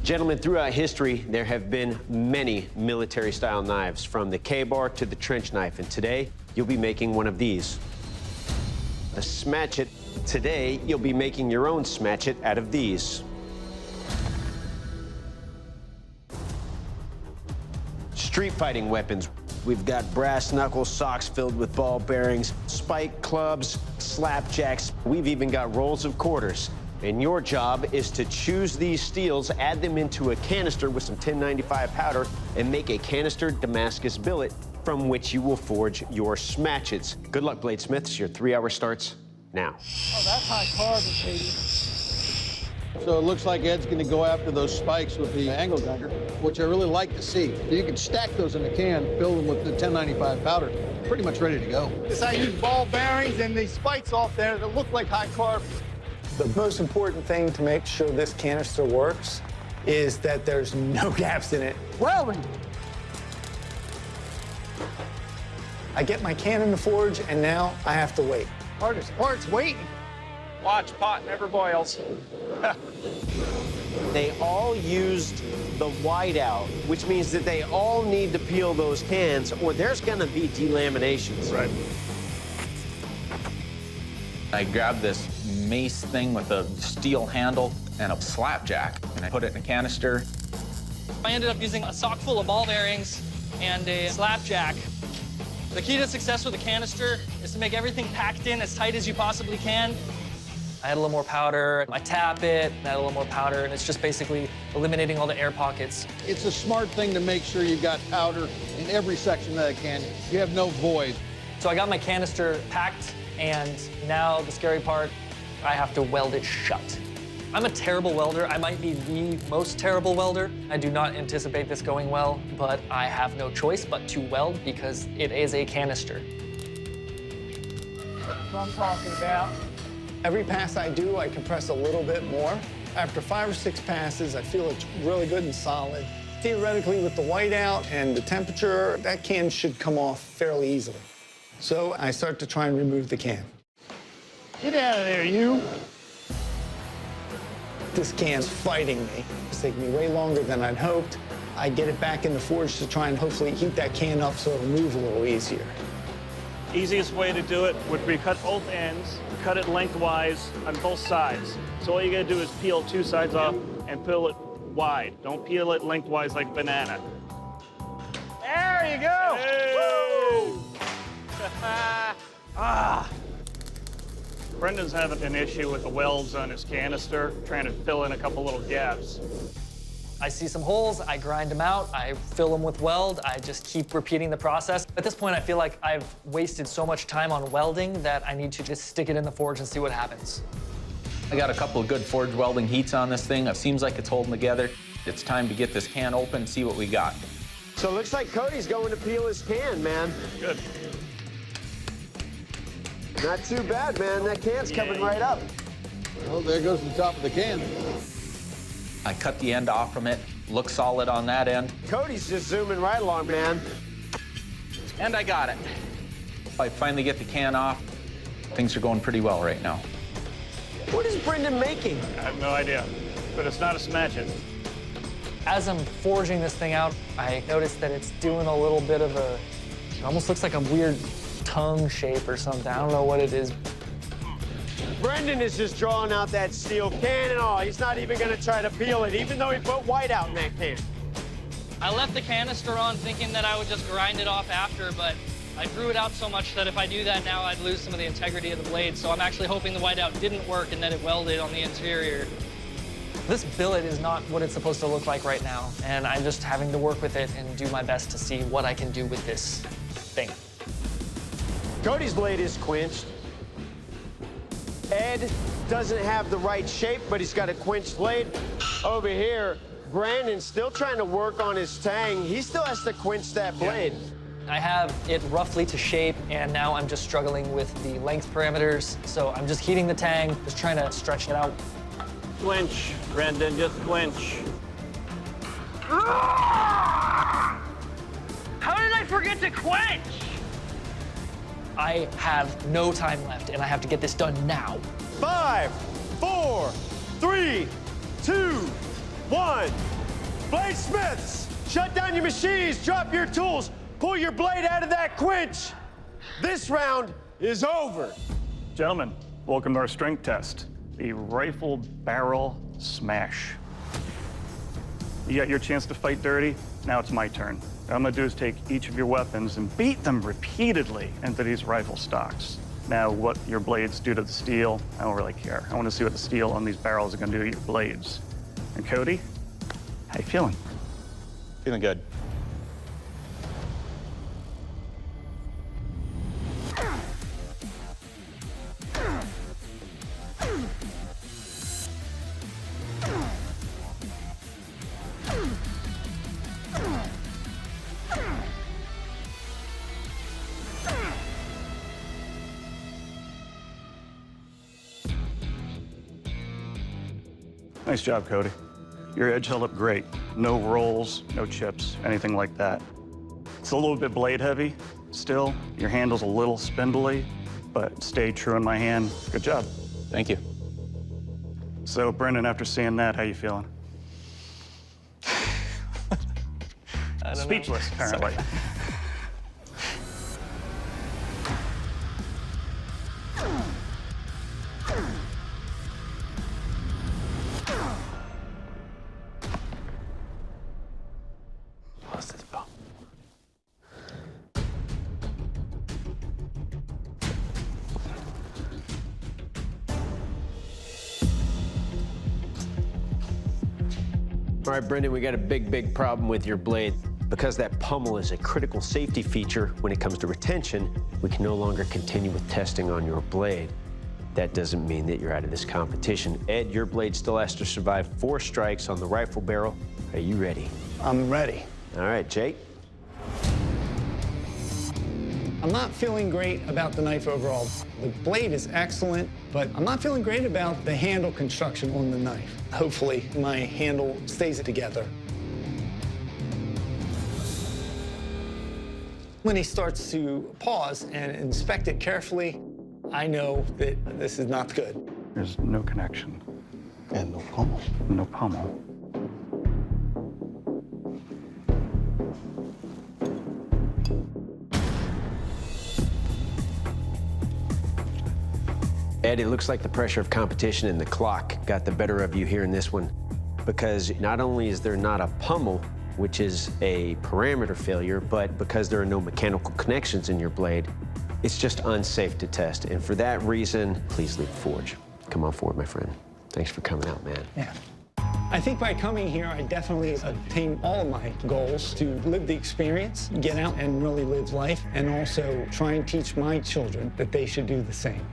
Gentlemen, throughout history, there have been many military-style knives, from the K-bar to the trench knife, and today, you'll be making one of these. The Smatchet. Today, you'll be making your own Smatchet out of these. Street fighting weapons. We've got brass knuckle socks filled with ball bearings, spike clubs, slapjacks. We've even got rolls of quarters. And your job is to choose these steels, add them into a canister with some 1095 powder, and make a canister Damascus billet from which you will forge your Smatchets. Good luck, bladesmiths. Your 3 hour starts now. Oh, that's high carbon, Katie. So it looks like Ed's going to go after those spikes with the angle grinder, which I really like to see. You can stack those in a can, fill them with the 1095 powder, pretty much ready to go. This I use ball bearings and these spikes off there that look like high carbon. The most important thing to make sure this canister works is that there's no gaps in it. Welding. I get my can in the forge, and now I have to wait. Hardest part's waiting. Watch, pot never boils. They all used the whiteout, which means that they all need to peel those cans, or there's going to be delaminations. Right. I grabbed this mace thing with a steel handle and a slapjack, and I put it in a canister. I ended up using a sock full of ball bearings and a slapjack. The key to success with a canister is to make everything packed in as tight as you possibly can. I add a little more powder, I tap it, add a little more powder, and it's just basically eliminating all the air pockets. It's a smart thing to make sure you've got powder in every section of the can. You have no void. So I got my canister packed, and now the scary part, I have to weld it shut. I'm a terrible welder. I might be the most terrible welder. I do not anticipate this going well, but I have no choice but to weld because it is a canister. That's what I'm talking about. Every pass I do, I compress a little bit more. After 5 or 6 passes, I feel it's really good and solid. Theoretically, with the whiteout and the temperature, that can should come off fairly easily. So I start to try and remove the can. Get out of there, you. This can's fighting me. It's taking me way longer than I'd hoped. I get it back in the forge to try and hopefully heat that can up so it'll move a little easier. Easiest way to do it would be cut both ends, cut it lengthwise on both sides. So all you gotta do is peel 2 sides off and peel it wide. Don't peel it lengthwise like banana. There you go. Hey! Brendan's having an issue with the welds on his canister, trying to fill in a couple little gaps. I see some holes, I grind them out, I fill them with weld, I just keep repeating the process. At this point, I feel like I've wasted so much time on welding that I need to just stick it in the forge and see what happens. I got a couple of good forge welding heats on this thing. It seems like it's holding together. It's time to get this can open and see what we got. So it looks like Cody's going to peel his can, man. Good. Not too bad, man. That can's coming right up. Oh, there goes the top of the can. I cut the end off from it. Looks solid on that end. Cody's just zooming right along, man. And I got it. I finally get the can off. Things are going pretty well right now. What is Brendan making? I have no idea, but it's not a Smatchet. As I'm forging this thing out, I noticed that it's doing a little bit of a, it almost looks like a weird tongue shape or something. I don't know what it is. Brendan is just drawing out that steel can and all. He's not even going to try to peel it, even though he put white out in that can. I left the canister on thinking that I would just grind it off after, but I drew it out so much that if I do that now, I'd lose some of the integrity of the blade. So I'm actually hoping the whiteout didn't work and that it welded on the interior. This billet is not what it's supposed to look like right now, and I'm just having to work with it and do my best to see what I can do with this thing. Cody's blade is quenched. Ed doesn't have the right shape, but he's got a quenched blade. Over here, Brandon's still trying to work on his tang. He still has to quench that blade. I have it roughly to shape, and now I'm just struggling with the length parameters. So I'm just heating the tang, just trying to stretch it out. Quench, Brendan, just quench. How did I forget to quench? I have no time left, and I have to get this done now. 5, 4, 3, 2, 1. Bladesmiths, shut down your machines, drop your tools, pull your blade out of that quench. This round is over. Gentlemen, welcome to our strength test, the rifle barrel smash. You got your chance to fight dirty. Now it's my turn. What I'm gonna do is take each of your weapons and beat them repeatedly into these rifle stocks. Now, what your blades do to the steel, I don't really care. I want to see what the steel on these barrels are gonna do to your blades. And Cody, how you feeling? Feeling good. Nice job, Cody. Your edge held up great. No rolls, no chips, anything like that. It's a little bit blade heavy still. Your handle's a little spindly, but stay true in my hand. Good job. Thank you. So, Brendan, after seeing that, how you feeling? Speechless, apparently. Lost his bump. All right, Brendan, we got a big problem with your blade. Because that pummel is a critical safety feature when it comes to retention, we can no longer continue with testing on your blade. That doesn't mean that you're out of this competition. Ed, your blade still has to survive 4 strikes on the rifle barrel. Are you ready? I'm ready. All right, Jake. I'm not feeling great about the knife overall. The blade is excellent, but I'm not feeling great about the handle construction on the knife. Hopefully, my handle stays together. When he starts to pause and inspect it carefully, I know that this is not good. There's no connection. And no pummel. No pummel. Ed, it looks like the pressure of competition and the clock got the better of you here in this one, because not only is there not a pummel, which is a parameter failure, but because there are no mechanical connections in your blade, it's just unsafe to test. And for that reason, please leave the forge. Come on forward, my friend. Thanks for coming out, man. Yeah. I think by coming here, I definitely attained all of my goals to live the experience, get out and really live life, and also try and teach my children that they should do the same.